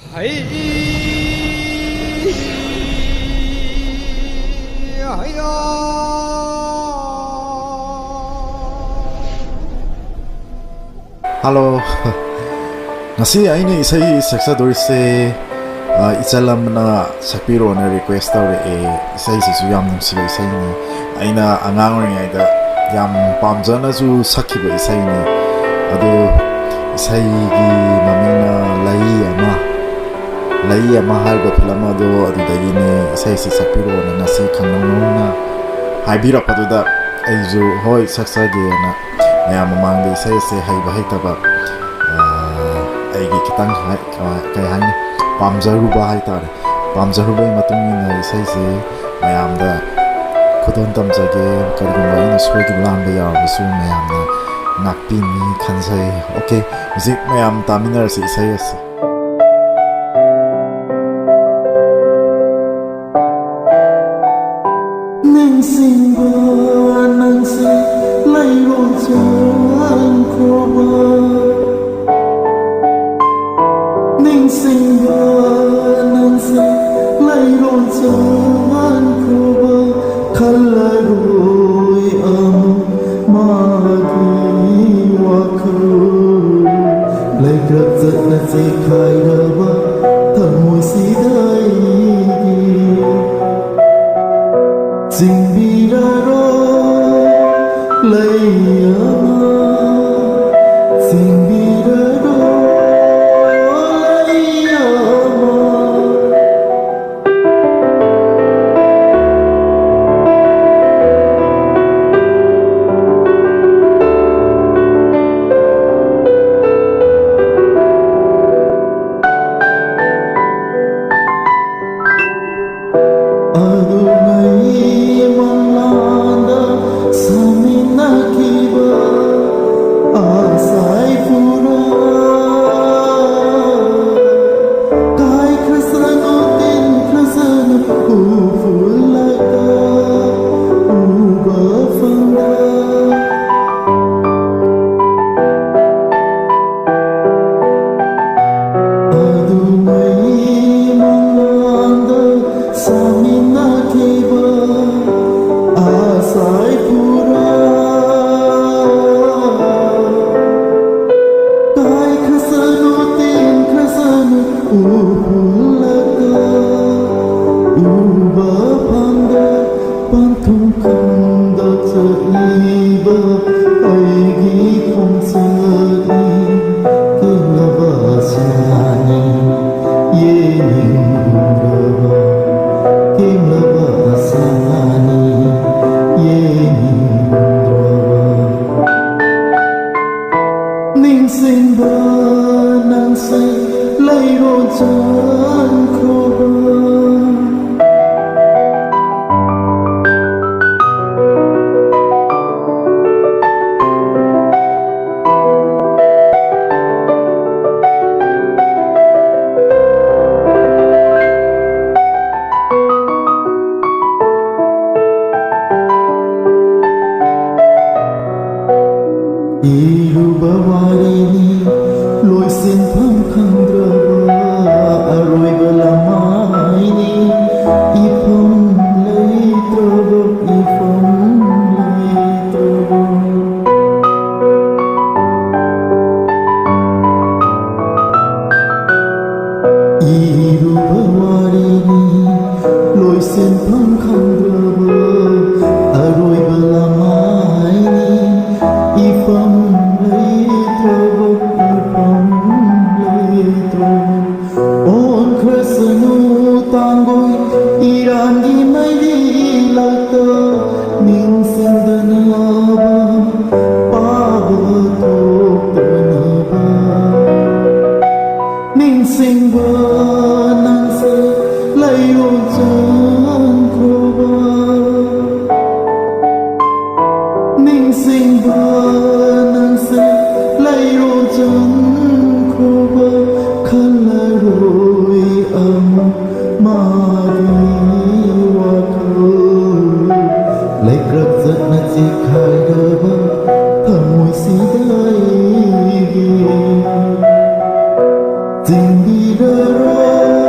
Hãy hãy Hello, ngasi ay ni isay saksador se itsalam na sakpiro na request daw isay si suyam nung siya isay ni ay na angang rin ay da yam pamja na su sakhiba isay ni ado isay gi maming na lai ama harba filama do ado dagi ni isay si sakpiro na nasi kanang na haibira paduda ay ju hoy saksage na mayam mamang di isay se haiba haitaba ꯑꯩꯒꯤ ꯈꯤꯇꯪ ꯀꯩ ꯍꯥꯏꯅꯤ ꯄꯥꯝꯖꯔꯨꯕ ꯍꯥꯏꯇꯥꯔꯦ ꯄꯥꯝꯖꯔꯨꯕꯒꯤ ꯃꯇꯨꯡ ꯏꯟꯅ ꯏꯁꯩꯁꯦ ꯃꯌꯥꯝꯗ ꯈꯨꯗꯣꯜ ꯇꯝꯖꯒꯦ ꯀꯔꯤꯒꯨꯝꯕ ꯑꯩꯅ ꯁꯣꯏꯈꯤꯕ ꯂꯥꯟꯕ ꯌꯥꯎꯔꯕꯁꯨ ꯃꯌꯥꯝꯅ ꯉꯥꯛꯄꯤꯅꯤ ꯈꯟꯖꯩ ꯑꯣꯀꯦ ꯍꯧꯖꯤꯛ ꯃꯌꯥꯝ ꯇꯥꯃꯤꯟꯅꯔꯁꯤ ꯏꯁꯩ ꯑꯁꯤ ꯅꯤꯡꯁꯤꯡꯕ ꯅꯪꯁꯦ ꯂꯩꯔꯣꯜ ꯆꯟꯈ꯭ꯔꯕ NINGSINGBA NANGSE ꯂꯩꯔꯣꯜ ꯆꯟꯈ꯭ꯔꯕ ꯈꯜꯂꯔꯣꯏ ꯑꯃꯨꯛ ꯃꯥꯒꯤ ꯋꯥꯈꯜ ꯂꯩꯀ꯭ꯔꯛ ꯆꯠꯅ ꯆꯦꯈꯥꯏꯔꯕ ꯊꯃꯣꯏꯁꯤꯗ ꯑꯩꯒꯤ ꯆꯤꯡꯕꯤꯔꯔꯣꯏ ꯂꯩ ꯑꯃ ꯆꯤꯡꯕꯤꯔꯔꯣꯏ NINGSINGBA NANGSE ꯂꯩꯔꯣꯜ ꯆꯟꯈ꯭ꯔꯕ 이루바 와리니 ꯂꯣꯏꯁꯤꯟꯐꯝ ꯈꯪꯗ꯭ꯔꯕ ꯑꯔꯣꯏꯕ ꯂꯃꯥꯏꯅꯤ 이ꯐꯝ ꯂꯩꯇ꯭ꯔꯕ 이ꯐꯝ ꯂꯩꯇ꯭ꯔꯕ 이루바 와리니 ꯂꯣꯏꯁꯤꯟꯐꯝ ꯈꯪꯗ꯭ꯔꯕ ꯑꯔꯣꯏꯕ ꯂꯃꯥꯏꯅꯤ 이밤 레이트로보 이밤 레이트로보 온 크레스누 땅고이 이란기 마이리라까 닝싱다나바 바바톡다나바 닝싱바 낭세 레이롤 짠크로바 NINGSINGBA NANGSE ꯂꯩꯔꯣꯜ ꯆꯟꯈ꯭ꯔꯕ ꯈꯜꯂꯔꯣꯏ ꯑꯃꯨꯛ ꯃꯥꯒꯤ ꯋꯥꯈꯜ ꯂꯩꯀ꯭ꯔꯛ ꯆꯠꯅ ꯆꯦꯈꯥꯏꯔꯕ ꯊꯃꯣꯏꯁꯤꯗ ꯑꯩꯒꯤ ꯆꯤꯡ ꯏꯔꯔꯣꯏ